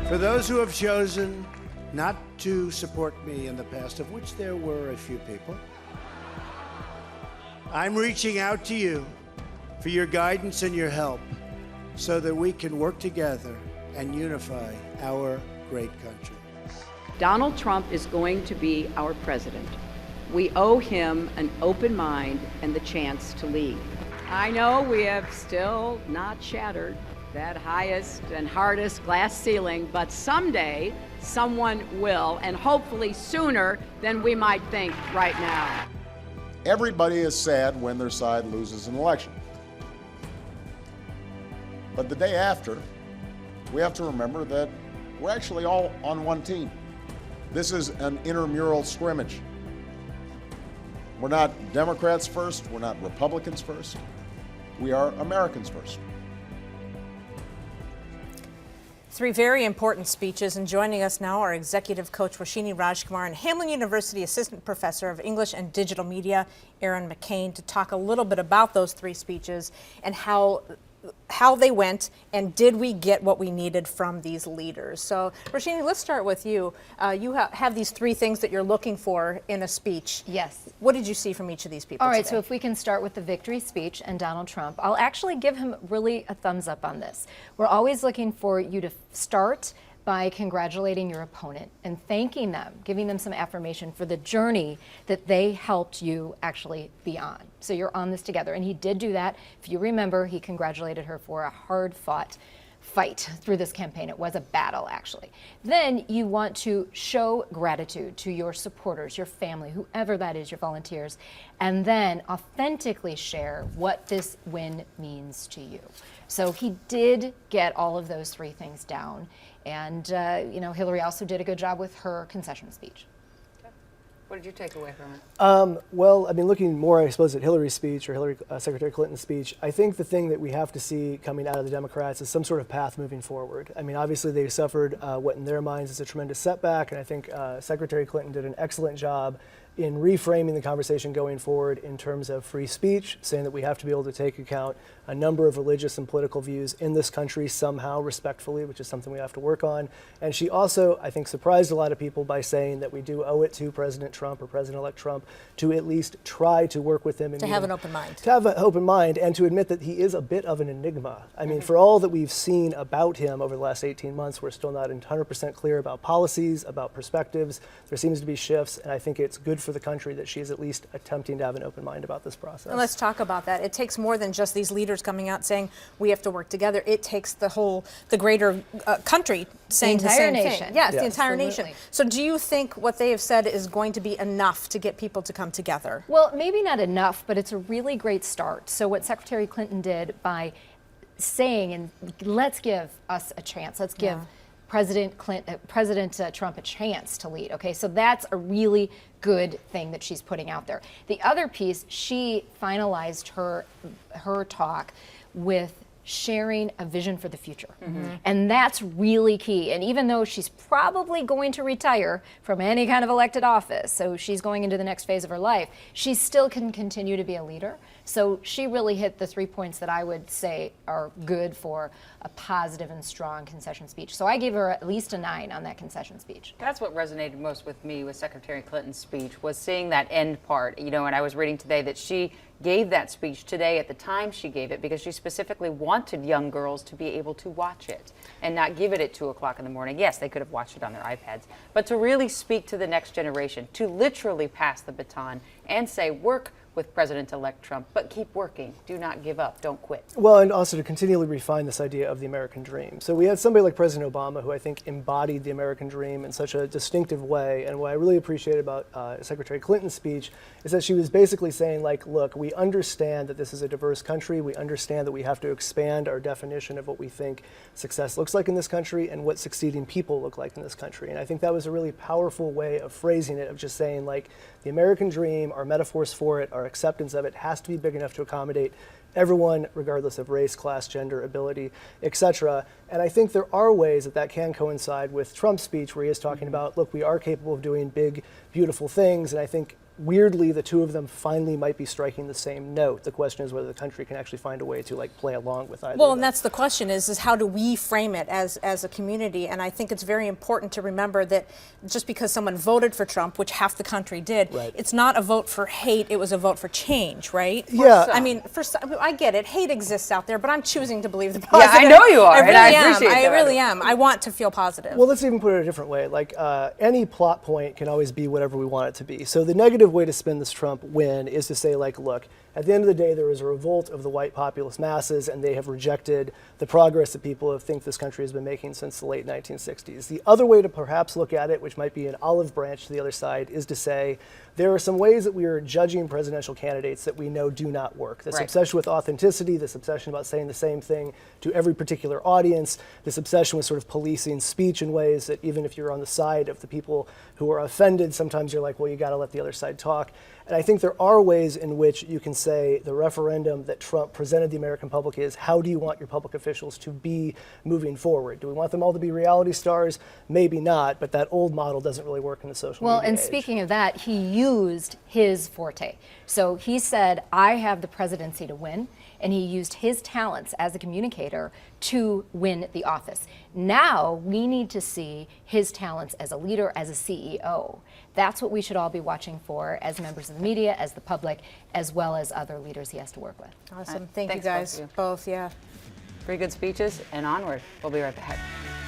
For those who have chosen not to support me in the past, of which there were a few people, I'm reaching out to you for your guidance and your help so that we can work together and unify our great country. Donald Trump is going to be our president. We owe him an open mind and the chance to lead. I know we have still not shattered that highest and hardest glass ceiling, but someday someone will, and hopefully sooner than we might think right now. Everybody is sad when their side loses an election. But the day after, we have to remember that we're actually all on one team. This is an intramural scrimmage. We're not Democrats first, we're not Republicans first. We are Americans first. Three very important speeches, and joining us now are Executive Coach Roshini Rajkumar and Hamline University Assistant Professor of English and Digital Media, Aaron McCain, to talk a little bit about those three speeches and how they went, and did we get what we needed from these leaders. So, Roshini, let's start with you. You have these three things that you're looking for in a speech. Yes. What did you see from each of these people All right, today? so if we can start with the victory speech and Donald Trump, I'll actually give him really a thumbs up on this. We're always looking for you to start by congratulating your opponent and thanking them, giving them some affirmation for the journey that they helped you actually be on. So you're on this together. And he did do that. If you remember, he congratulated her for a hard-fought fight through this campaign. It was a battle, actually. Then you want to show gratitude to your supporters, your family, whoever that is, your volunteers, and then authentically share what this win means to you. So he did get all of those three things down. And, Hillary also did a good job with her concession speech. What did you take away from it? Well, I mean, looking more, I suppose, at Hillary's speech or Secretary Clinton's speech, I think the thing that we have to see coming out of the Democrats is some sort of path moving forward. I mean, obviously, they suffered what in their minds is a tremendous setback, and I think Secretary Clinton did an excellent job in reframing the conversation going forward in terms of free speech, saying that we have to be able to take account a number of religious and political views in this country somehow respectfully, which is something we have to work on. And she also, I think, surprised a lot of people by saying that we do owe it to President Trump or President-elect Trump to at least try to work with him. To have an open mind. To have an open mind and to admit that he is a bit of an enigma. I mean, for all that we've seen about him over the last 18 months, we're still not 100% clear about policies, about perspectives. There seems to be shifts, and I think it's good for the country that she is at least attempting to have an open mind about this process. And let's talk about that. It takes more than just these leaders coming out saying we have to work together. It takes the greater country saying the same nation. thing. Yes, the entire Absolutely. nation. So do you think what they have said is going to be enough to get people to come together? Well, maybe not enough, but it's a really great start. So what Secretary Clinton did by saying, and let's give us a chance, let's give President Trump a chance to lead. Okay, so that's a really good thing that she's putting out there. The other piece, she finalized her talk with sharing a vision for the future. And that's really key. And even though she's probably going to retire from any kind of elected office, so she's going into the next phase of her life, she still can continue to be a leader. So she really hit the 3 points that I would say are good for a positive and strong concession speech. So I gave her at least a 9 on that concession speech. That's what resonated most with me with Secretary Clinton's speech, was seeing that end part. And I was reading today that she gave that speech today at the time she gave it because she specifically wanted young girls to be able to watch it and not give it at 2 o'clock in the morning. Yes, they could have watched it on their iPads, but to really speak to the next generation, to literally pass the baton and say, work with President-elect Trump, but keep working. Do not give up. Don't quit. Well, and also to continually refine this idea of the American dream. So we had somebody like President Obama who I think embodied the American dream in such a distinctive way. And what I really appreciate about Secretary Clinton's speech is that she was basically saying, like, look, we understand that this is a diverse country. We understand that we have to expand our definition of what we think success looks like in this country and what succeeding people look like in this country. And I think that was a really powerful way of phrasing it, of just saying, like, the American dream, our metaphors for it, our acceptance of it has to be big enough to accommodate everyone, regardless of race, class, gender, ability, etc. And I think there are ways that can coincide with Trump's speech, where he is talking about, look, we are capable of doing big, beautiful things. And I think weirdly, the two of them finally might be striking the same note. The question is whether the country can actually find a way to like play along with either. Well, of and them. that's the question is how do we frame it as a community? And I think it's very important to remember that just because someone voted for Trump, which half the country did, Right. it's not a vote for hate, it was a vote for change, right? Yeah. I mean, I get it. Hate exists out there, but I'm choosing to believe the Yeah, positive. I know you are, I really and I am. appreciate I that. really am. I want to feel positive. Well, let's even put it a different way. Like any plot point can always be whatever we want it to be. So the negative way to spin this Trump win is to say, like, look, at the end of the day, there was a revolt of the white populist masses, and they have rejected the progress that people think this country has been making since the late 1960s. The other way to perhaps look at it, which might be an olive branch to the other side, is to say there are some ways that we are judging presidential candidates that we know do not work. This Right. obsession with authenticity, this obsession about saying the same thing to every particular audience, this obsession with sort of policing speech in ways that even if you're on the side of the people who are offended, sometimes you're like, well, you got to let the other side talk. And I think there are ways in which you can say the referendum that Trump presented the American public is, how do you want your public officials to be moving forward? Do we want them all to be reality stars? Maybe not, but that old model doesn't really work in the social Well, media and age. speaking of that, he used his forte. So he said, I have the presidency to win, and he used his talents as a communicator to win the office. Now we need to see his talents as a leader, as a CEO. That's what we should all be watching for as members of the media, as the public, as well as other leaders he has to work with. Awesome. Thank you Thanks, both guys. of you. Both, yeah. Pretty good speeches, and onward. We'll be right back.